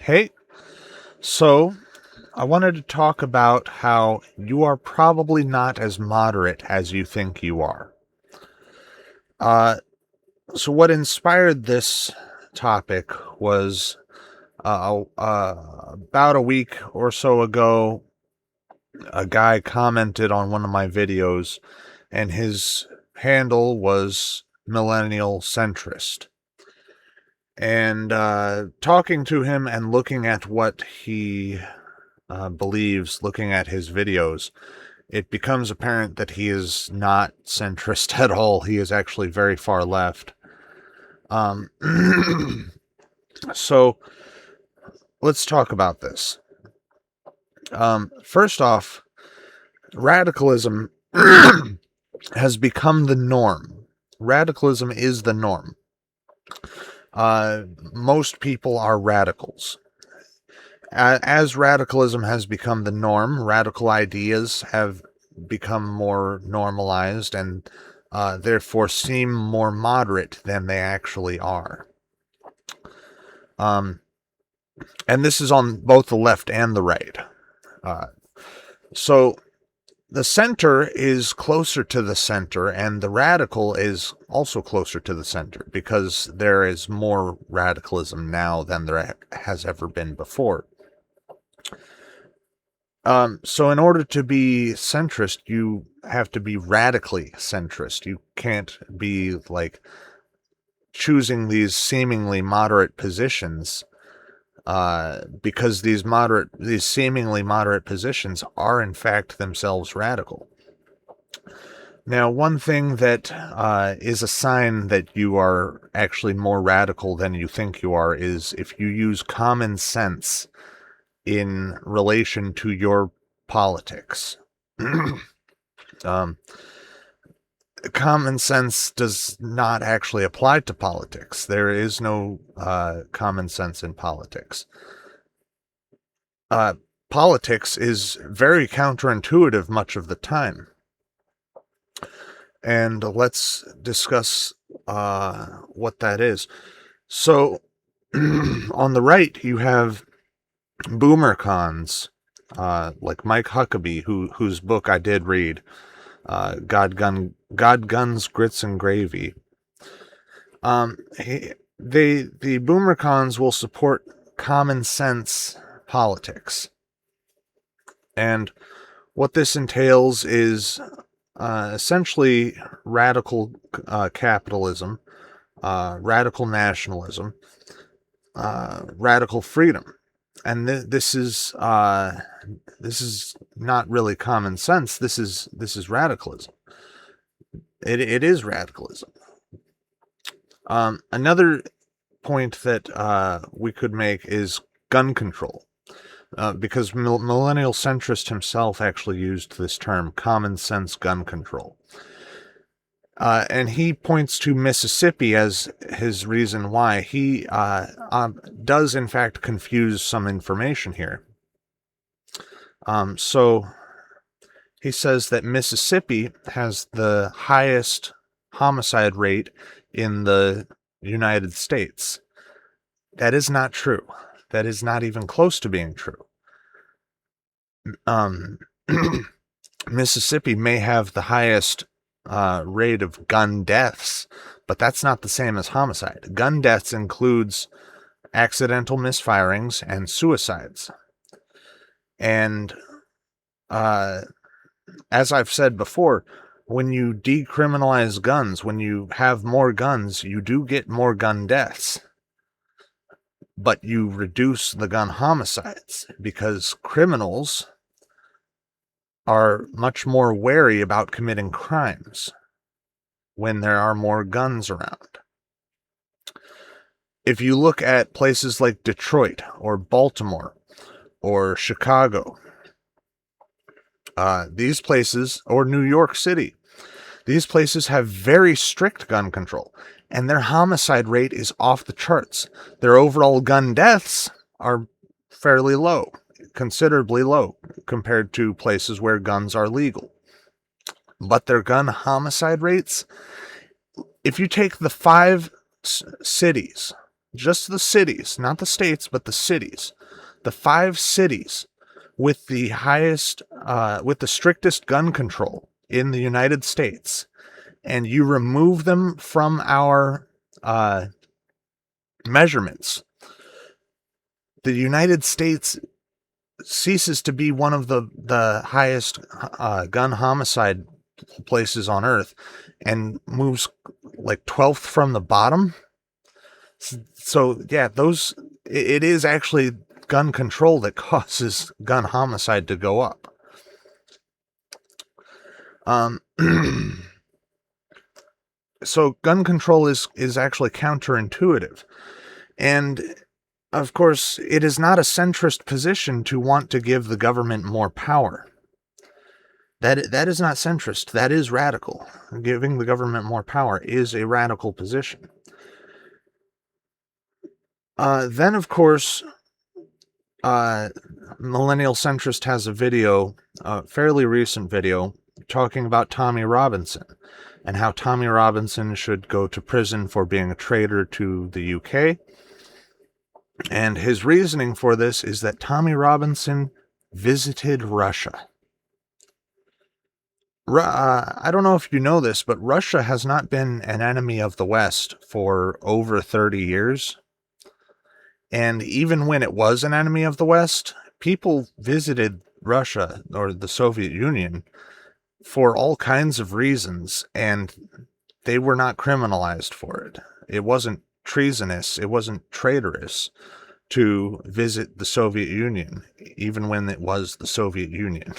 Hey, so I wanted to talk about how you are probably not as moderate as you think you are. Uh, so what inspired this topic was about a week or so ago, a guy commented on one of my videos, and his handle was millennial centrist. And talking to him and looking at what he believes, looking at his videos, it becomes apparent that he is not centrist at all. He is actually very far left. Um, so let's talk about this. First off, radicalism has become the norm. Radicalism is the norm. Most people are radicals. As radicalism has become the norm, radical ideas have become more normalized and therefore seem more moderate than they actually are. And this is on both the left and the right. So the center is closer to the center, and the radical is also closer to the center because there is more radicalism now than there has ever been before. So in order to be centrist, you have to be radically centrist. You can't be like choosing these seemingly moderate positions, because these seemingly moderate positions are in fact themselves radical. Now, one thing that is a sign that you are actually more radical than you think you are is if you use common sense in relation to your politics. Common sense does not actually apply to politics. There is no common sense in politics. Politics is very counterintuitive much of the time. And let's discuss what that is. So, on the right, you have boomer cons, like Mike Huckabee, whose book I did read, God, Guns, Grits, and Gravy. The boomer cons will support common sense politics. And what this entails is essentially radical capitalism, radical nationalism, radical freedom. And this is not really common sense. This is radicalism. It is radicalism. Another point that we could make is gun control, because millennial centrist himself actually used this term, common sense gun control. And he points to Mississippi as his reason why. He does, in fact, confuse some information here. So he says that Mississippi has the highest homicide rate in the United States. That is not true. That is not even close to being true. Mississippi may have the highest rate of gun deaths, but that's not the same as homicide. Gun deaths includes accidental misfirings and suicides. And as I've said before, when you decriminalize guns, when you have more guns, you do get more gun deaths. But you reduce the gun homicides because criminals are much more wary about committing crimes when there are more guns around. If you look at places like Detroit or Baltimore or Chicago, these places, or New York City, these places have very strict gun control, and their homicide rate is off the charts. Their overall gun deaths are fairly low, considerably low, compared to places where guns are legal. But their gun homicide rates, if you take the 5 cities just the cities, not the states, but the cities, the 5 cities with the with the strictest gun control in the United States, and you remove them from our measurements, the United States ceases to be one of the highest gun homicide places on Earth and moves like 12th from the bottom. So yeah, it is actually gun control that causes gun homicide to go up. So gun control is actually counterintuitive. And of course, it is not a centrist position to want to give the government more power. That is not centrist. That is radical. Giving the government more power is a radical position. Then, of course, Millennial Centrist has a video, a fairly recent video, talking about Tommy Robinson and how Tommy Robinson should go to prison for being a traitor to the UK. And his reasoning for this is that Tommy Robinson visited Russia. I don't know if you know this, but Russia has not been an enemy of the West for over 30 years. And even when it was an enemy of the West, people visited Russia or the Soviet Union for all kinds of reasons, and they were not criminalized for it. It wasn't treasonous, it wasn't traitorous to visit the Soviet Union, even when it was the Soviet Union.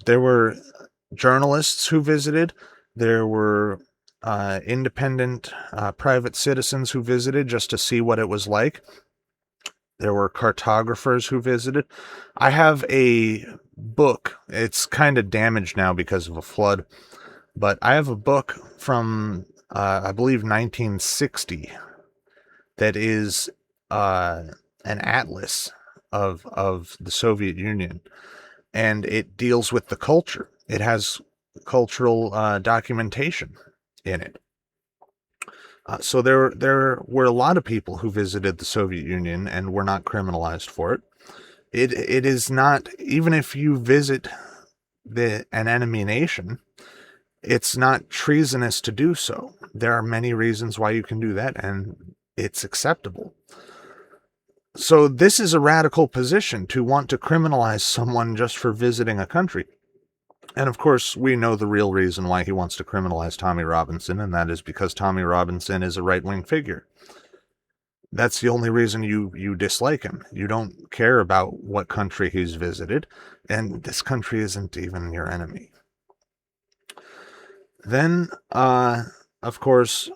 There were journalists who visited. There were independent private citizens who visited just to see what it was like. There were cartographers who visited. I have a book. It's kind of damaged now because of a flood, but I have a book from, I believe, 1960 that is an atlas of the Soviet Union. And it deals with the culture. It has cultural documentation in it. So there were a lot of people who visited the Soviet Union and were not criminalized for it. It is not, even if you visit an enemy nation, it's not treasonous to do so. There are many reasons why you can do that, and it's acceptable. So this is a radical position, to want to criminalize someone just for visiting a country. And of course, we know the real reason why he wants to criminalize Tommy Robinson, and that is because Tommy Robinson is a right-wing figure. That's the only reason you dislike him. You don't care about what country he's visited, and this country isn't even your enemy. Then, of course,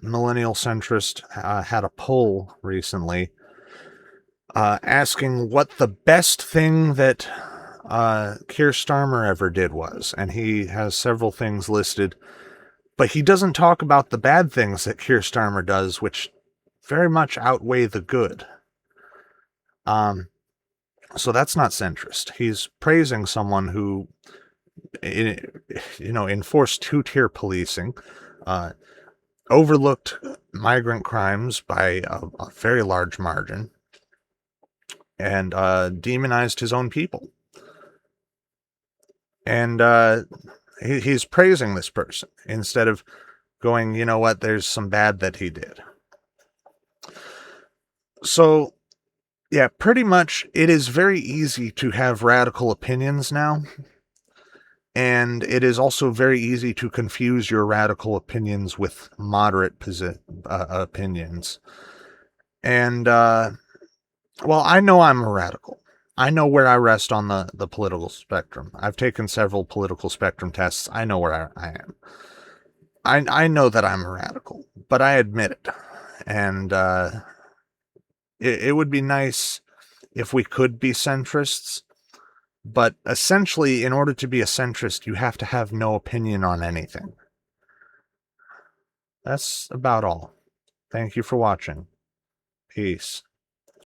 Millennial Centrist had a poll recently asking what the best thing that Keir Starmer ever did was. And he has several things listed, but he doesn't talk about the bad things that Keir Starmer does, which very much outweigh the good. So that's not centrist. He's praising someone who, enforced two-tier policing, overlooked migrant crimes by a very large margin, and demonized his own people. And he's praising this person instead of going, you know what, there's some bad that he did. So, yeah, pretty much it is very easy to have radical opinions now. And it is also very easy to confuse your radical opinions with moderate opinions. And, well, I know I'm a radical. I know where I rest on the political spectrum. I've taken several political spectrum tests. I know where I am. I know that I'm a radical, but I admit it. And it would be nice if we could be centrists. But essentially, in order to be a centrist, you have to have no opinion on anything. That's about all. Thank you for watching. Peace.